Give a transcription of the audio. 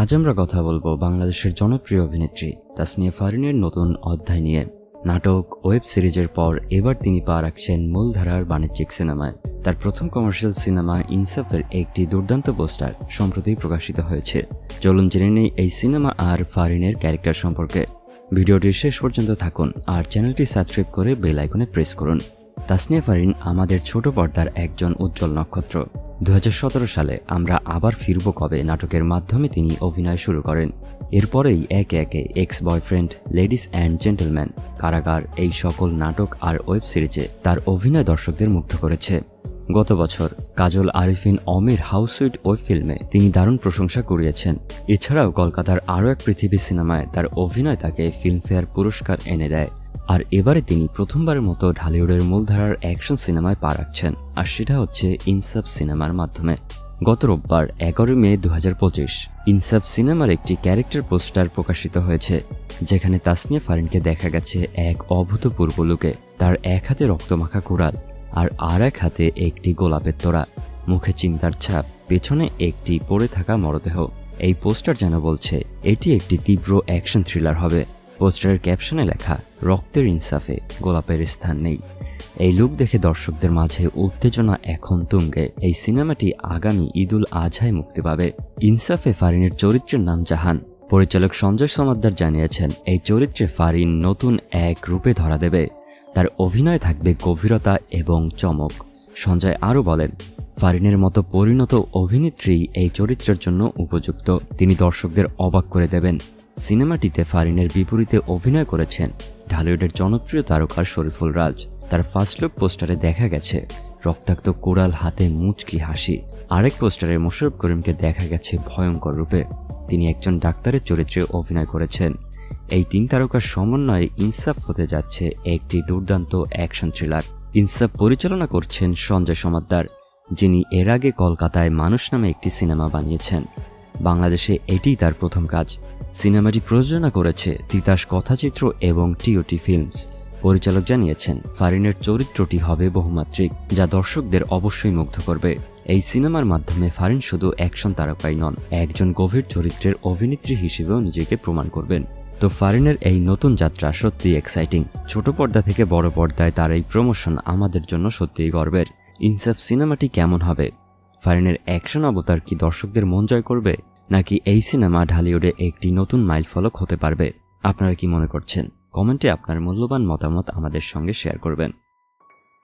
আজ আমরা কথা বলবো বাংলাদেশের জনপ্রিয় অভিনেত্রী তাসনিয়া ফারিনের নতুন অধ্যায় নিয়ে। নাটক, ওয়েব সিরিজের পর এবার তিনি পা রাখছেন মূলধারার বাণিজ্যিক সিনেমায়। তার প্রথম কমার্শিয়াল সিনেমা ইনসাফের একটি দুর্দান্ত পোস্টার সম্প্রতি প্রকাশিত হয়েছে। চলুন জেনে নেই এই সিনেমা আর ফারিনের ক্যারেক্টার সম্পর্কে। ভিডিওটির শেষ পর্যন্ত থাকুন আর চ্যানেলটি সাবস্ক্রাইব করে বেল আইকনে প্রেস করুন। তাসনিয়া ফারিন আমাদের ছোট পর্দার একজন উজ্জ্বল নক্ষত্র। 2017 সালে আমরা আবার ফিরব কবে নাটকের মাধ্যমে তিনি অভিনয় শুরু করেন। এরপরেই একে একে ex boyfriend, ladies and gentleman, কারাগার এই সকল নাটক আর ওয়েব সিরিজে তার অভিনয় দর্শকদের মুগ্ধ করেছে। গত বছর কাজল আরিফিন অমির হাউসউইট ওয়েব ফিল্মে তিনি দারুণ প্রশংসা কুড়িয়েছেন। এছাড়াও কলকাতার আরও এক পৃথিবী সিনেমায় তার অভিনয় তাকে ফিল্মফেয়ার পুরস্কার এনে দেয়। আর এবারে তিনি প্রথমবারের মতো ঢালিউডের মূলধারার অ্যাকশন সিনেমায় পা রাখছেন, আর সেটা হচ্ছে ইনসাফ সিনেমার মাধ্যমে। গত রোববার 11 মে 2025 ইনসাফ সিনেমার একটি ক্যারেক্টার পোস্টার প্রকাশিত হয়েছে, যেখানে তাসনিয়া ফারিনকে দেখা গেছে এক অভূতপূর্ব লুকে। তার এক হাতে রক্তমাখা কুড়াল আর এক হাতে একটি গোলাপের তোড়া, মুখে চিন্তার ছাপ, পেছনে একটি পড়ে থাকা মরদেহ। এই পোস্টার যেন বলছে এটি একটি তীব্র অ্যাকশন থ্রিলার হবে। পোস্টারের ক্যাপশনে লেখা, রক্তের ইনসাফে গোলাপের স্থান নেই। এই লুক দেখে দর্শকদের মাঝে উত্তেজনা এখন তুঙ্গে। এই সিনেমাটি আগামী ঈদুল আজহায় মুক্তি পাবে। ইনসাফে ফারিনের চরিত্রের নাম জাহান। পরিচালক সঞ্জয় সমাদ্দার জানিয়েছেন এই চরিত্রে ফারিন নতুন এক রূপে ধরা দেবে। তার অভিনয় থাকবে গভীরতা এবং চমক। সঞ্জয় আরও বলেন, ফারিনের মতো পরিণত অভিনেত্রী এই চরিত্রের জন্য উপযুক্ত। তিনি দর্শকদের অবাক করে দেবেন। সিনেমাটিতে ফারিনের বিপরীতে অভিনয় করেছেন ঢালিউডের জনপ্রিয় তারকা শরীফুল রাজ। তার ফার্স্ট লুক পোস্টারে দেখা গেছে রক্তাক্ত কোড়াল হাতে মুচকি হাসি। আরেক পোস্টারে মোশাররফ করিমকে দেখা গেছে ভয়ঙ্কর রূপে। তিনি একজন ডাক্তারের চরিত্রে অভিনয় করেছেন। এই তিন তারকার সমন্বয়ে ইনসাফ হতে যাচ্ছে একটি দুর্দান্ত অ্যাকশন থ্রিলার। ইনসাফ পরিচালনা করছেন সঞ্জয় সমাদ্দার, যিনি এর আগে কলকাতায় মানুষ নামে একটি সিনেমা বানিয়েছেন। বাংলাদেশে এটিই তার প্রথম কাজ। সিনেমাটি প্রযোজনা করেছে তিতাস কথাচিত্র এবং টিওটি ফিল্মস। পরিচালক জানিয়েছেন ফারিনের চরিত্রটি হবে বহুমাত্রিক, যা দর্শকদের অবশ্যই মুগ্ধ করবে। এই সিনেমার মাধ্যমে ফারিন শুধু অ্যাকশন তারকাই নন, একজন গভীর চরিত্রের অভিনেত্রী হিসেবেও নিজেকে প্রমাণ করবেন। তো ফারিনের এই নতুন যাত্রা সত্যিই এক্সাইটিং। ছোট পর্দা থেকে বড় পর্দায় তার এই প্রমোশন আমাদের জন্য সত্যিই গর্বের। ইনসাফ সিনেমাটি কেমন হবে? ফারিনের অ্যাকশন অবতার কি দর্শকদের মন জয় করবে, নাকি এই সিনেমা ঢালিউডে একটি নতুন মাইলফলক হতে পারবে? আপনারা কি মনে করছেন? কমেন্টে আপনার মূল্যবান মতামত আমাদের সঙ্গে শেয়ার করবেন।